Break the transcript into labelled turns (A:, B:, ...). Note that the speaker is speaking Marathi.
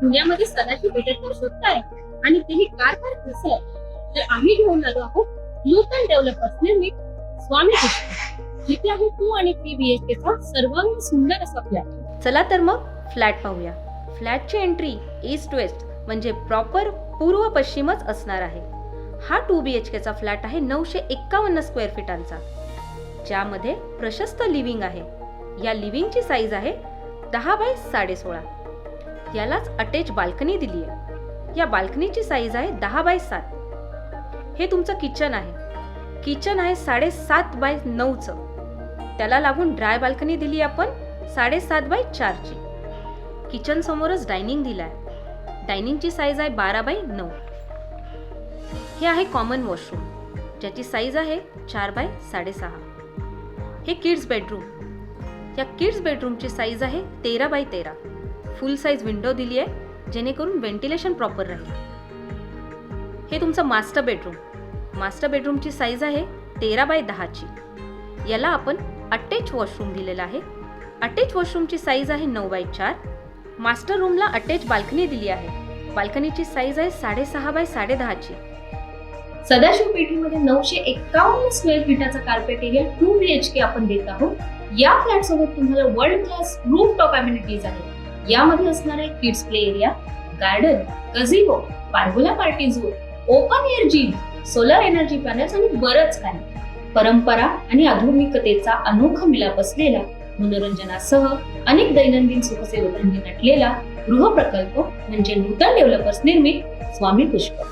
A: पुण्यामध्ये सदाशिव पेठेत शोधताय आणि तेही कार कसं आहे, तर आम्ही घेऊन आलो आहोत नूतन डेव्हलपर्स निर्मित स्वामी पुष्कर, जिथे आहे 2 आणि 3 BHK चा सर्वांग सुंदर असा फ्लॅट.
B: चला तर मग फ्लॅट पाहूया. फ्लॅटची एंट्री ईस्ट वेस्ट म्हणजे प्रॉपर पूर्व पश्चिमच असणार आहे. हा 2 BHK चा फ्लॅट आहे 951 स्क्वेअर फीटांचा, ज्यामध्ये प्रशस्त लिव्हिंग आहे. या लिव्हिंगची साईज आहे 10 बाय 16.5. यालाच अटॅच बाल्कनी दिली आहे. या बाल्कनीची साईज आहे 10 बाय 7. हे तुमचं किचन आहे. किचन आहे 7.5 बाय 9चं. त्याला लागून ड्राय बाल्कनी दिली आपण 7.5 बाय 4ची. किचन समोरच डायनिंग दिला आहे. डायनिंगची साईज आहे 12 बाय 9. हे आहे कॉमन वॉशरूम, ज्याची साईज आहे 4 बाय 6.5. हे किड्स बेडरूम. या किड्स बेडरूमची साईज आहे 13 बाय 13. फुल साईज विंडो दिली आहे, जेणेकरून व्हेंटिलेशन प्रॉपर राहील. हे तुमचं मास्टर बेडरूम. मास्टर बेडरूमची साईज आहे 13 बाय 10ची. याला आपण अटॅच वॉशरूम दिलेला आहे. अटॅच वॉशरूमची साईज आहे 9 बाय 4. मास्टर रूमला अटॅच बाल्कनी दिली आहे. बाल्कनीची साईज आहे 6.5 बाय 10.5ची.
A: सदाशिव पेठेमध्ये 951 स्क्वेअर फीटाचा कार्पेट एरिया 2 BHK आपण देत आहोत. या फ्लॅट सोबत तुम्हाला वर्ल्ड क्लास रूफटॉप अम्युनिटीज आहेत. यामध्ये असणार आहे kids play area, garden, gazebo, pergola party zone, open air gym, solar energy panels आणि बरंच काही. परंपरा आणि आधुनिकतेचा अनोखा मिलाप असलेला, मनोरंजनासह अनेक दैनंदिन सुखसुविधांनी नटलेला गृहप्रकल्प म्हणजे नूतन डेव्हलपर्स निर्मित स्वामी पुष्कर.